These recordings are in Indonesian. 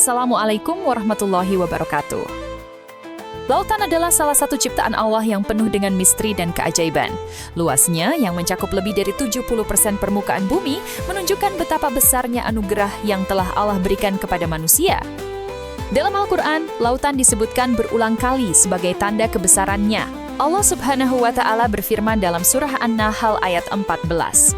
Assalamualaikum warahmatullahi wabarakatuh. Lautan adalah salah satu ciptaan Allah yang penuh dengan misteri dan keajaiban. Luasnya, yang mencakup lebih dari 70% permukaan bumi, menunjukkan betapa besarnya anugerah yang telah Allah berikan kepada manusia. Dalam Al-Quran, lautan disebutkan berulang kali sebagai tanda kebesarannya. Allah Subhanahu wa Ta'ala berfirman dalam surah An-Nahl ayat 14.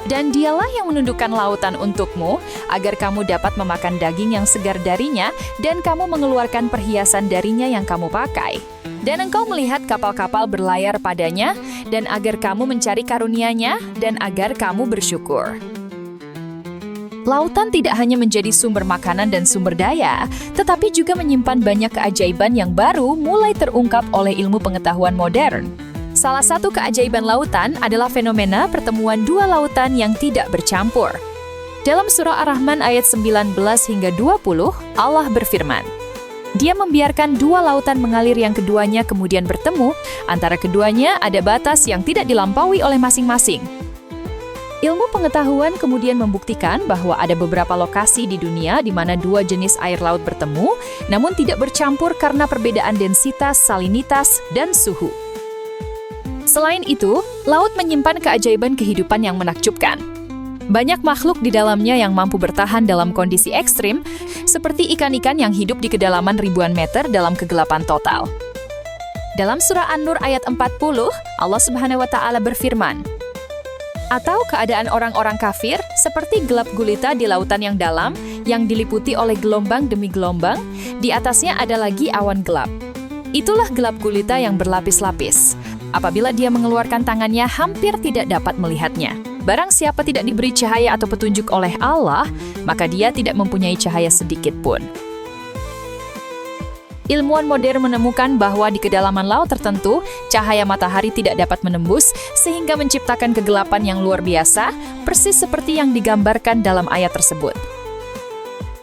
Dan dialah yang menundukkan lautan untukmu, agar kamu dapat memakan daging yang segar darinya, dan kamu mengeluarkan perhiasan darinya yang kamu pakai. Dan engkau melihat kapal-kapal berlayar padanya, dan agar kamu mencari karunia-Nya, dan agar kamu bersyukur. Lautan tidak hanya menjadi sumber makanan dan sumber daya, tetapi juga menyimpan banyak keajaiban yang baru mulai terungkap oleh ilmu pengetahuan modern. Salah satu keajaiban lautan adalah fenomena pertemuan dua lautan yang tidak bercampur. Dalam surah Ar-Rahman ayat 19 hingga 20, Allah berfirman, Dia membiarkan dua lautan mengalir yang keduanya kemudian bertemu, antara keduanya ada batas yang tidak dilampaui oleh masing-masing. Ilmu pengetahuan kemudian membuktikan bahwa ada beberapa lokasi di dunia di mana dua jenis air laut bertemu, namun tidak bercampur karena perbedaan densitas, salinitas, dan suhu. Selain itu, laut menyimpan keajaiban kehidupan yang menakjubkan. Banyak makhluk di dalamnya yang mampu bertahan dalam kondisi ekstrim, seperti ikan-ikan yang hidup di kedalaman ribuan meter dalam kegelapan total. Dalam surah An-Nur ayat 40, Allah Subhanahu wa Ta'ala berfirman, atau keadaan orang-orang kafir seperti gelap gulita di lautan yang dalam, yang diliputi oleh gelombang demi gelombang, di atasnya ada lagi awan gelap. Itulah gelap gulita yang berlapis-lapis. Apabila dia mengeluarkan tangannya, hampir tidak dapat melihatnya. Barang siapa tidak diberi cahaya atau petunjuk oleh Allah, maka dia tidak mempunyai cahaya sedikit pun. Ilmuwan modern menemukan bahwa di kedalaman laut tertentu, cahaya matahari tidak dapat menembus, sehingga menciptakan kegelapan yang luar biasa, persis seperti yang digambarkan dalam ayat tersebut.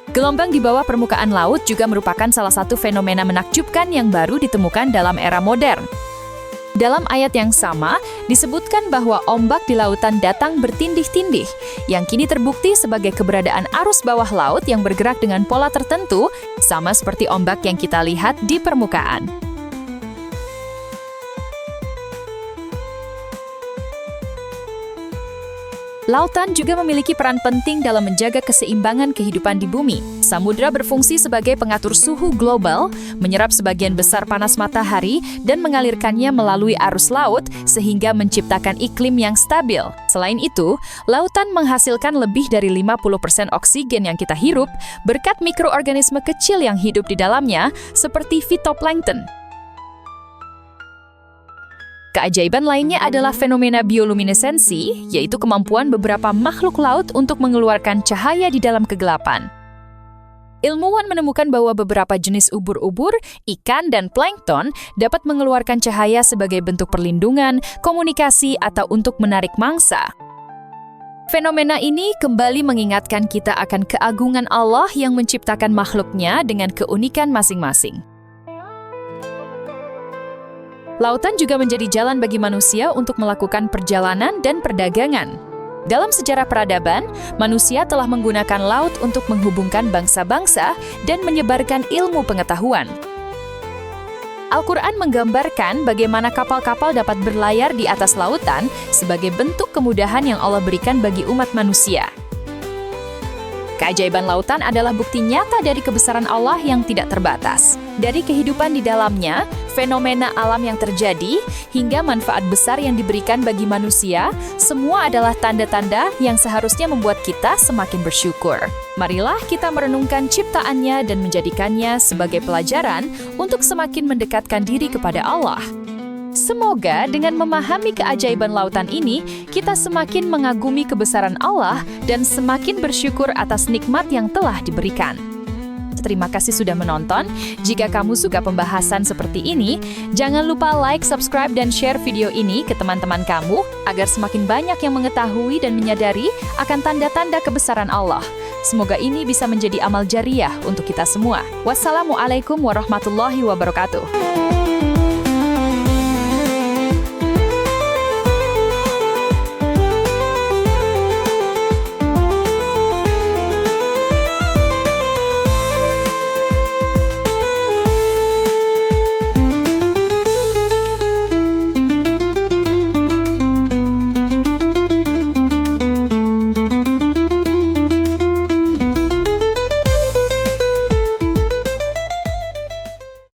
Gelombang di bawah permukaan laut juga merupakan salah satu fenomena menakjubkan yang baru ditemukan dalam era modern. Dalam ayat yang sama, disebutkan bahwa ombak di lautan datang bertindih-tindih, yang kini terbukti sebagai keberadaan arus bawah laut yang bergerak dengan pola tertentu, sama seperti ombak yang kita lihat di permukaan. Lautan juga memiliki peran penting dalam menjaga keseimbangan kehidupan di bumi. Samudra berfungsi sebagai pengatur suhu global, menyerap sebagian besar panas matahari, dan mengalirkannya melalui arus laut, sehingga menciptakan iklim yang stabil. Selain itu, lautan menghasilkan lebih dari 50% oksigen yang kita hirup, berkat mikroorganisme kecil yang hidup di dalamnya, seperti fitoplankton. Keajaiban lainnya adalah fenomena bioluminesensi, yaitu kemampuan beberapa makhluk laut untuk mengeluarkan cahaya di dalam kegelapan. Ilmuwan menemukan bahwa beberapa jenis ubur-ubur, ikan, dan plankton dapat mengeluarkan cahaya sebagai bentuk perlindungan, komunikasi, atau untuk menarik mangsa. Fenomena ini kembali mengingatkan kita akan keagungan Allah yang menciptakan makhluknya dengan keunikan masing-masing. Lautan juga menjadi jalan bagi manusia untuk melakukan perjalanan dan perdagangan. Dalam sejarah peradaban, manusia telah menggunakan laut untuk menghubungkan bangsa-bangsa dan menyebarkan ilmu pengetahuan. Al-Quran menggambarkan bagaimana kapal-kapal dapat berlayar di atas lautan sebagai bentuk kemudahan yang Allah berikan bagi umat manusia. Keajaiban lautan adalah bukti nyata dari kebesaran Allah yang tidak terbatas. Dari kehidupan di dalamnya, fenomena alam yang terjadi, hingga manfaat besar yang diberikan bagi manusia, semua adalah tanda-tanda yang seharusnya membuat kita semakin bersyukur. Marilah kita merenungkan ciptaannya dan menjadikannya sebagai pelajaran untuk semakin mendekatkan diri kepada Allah. Semoga dengan memahami keajaiban lautan ini, kita semakin mengagumi kebesaran Allah dan semakin bersyukur atas nikmat yang telah diberikan. Terima kasih sudah menonton. Jika kamu suka pembahasan seperti ini, jangan lupa like, subscribe, dan share video ini ke teman-teman kamu agar semakin banyak yang mengetahui dan menyadari akan tanda-tanda kebesaran Allah. Semoga ini bisa menjadi amal jariah untuk kita semua. Wassalamualaikum warahmatullahi wabarakatuh.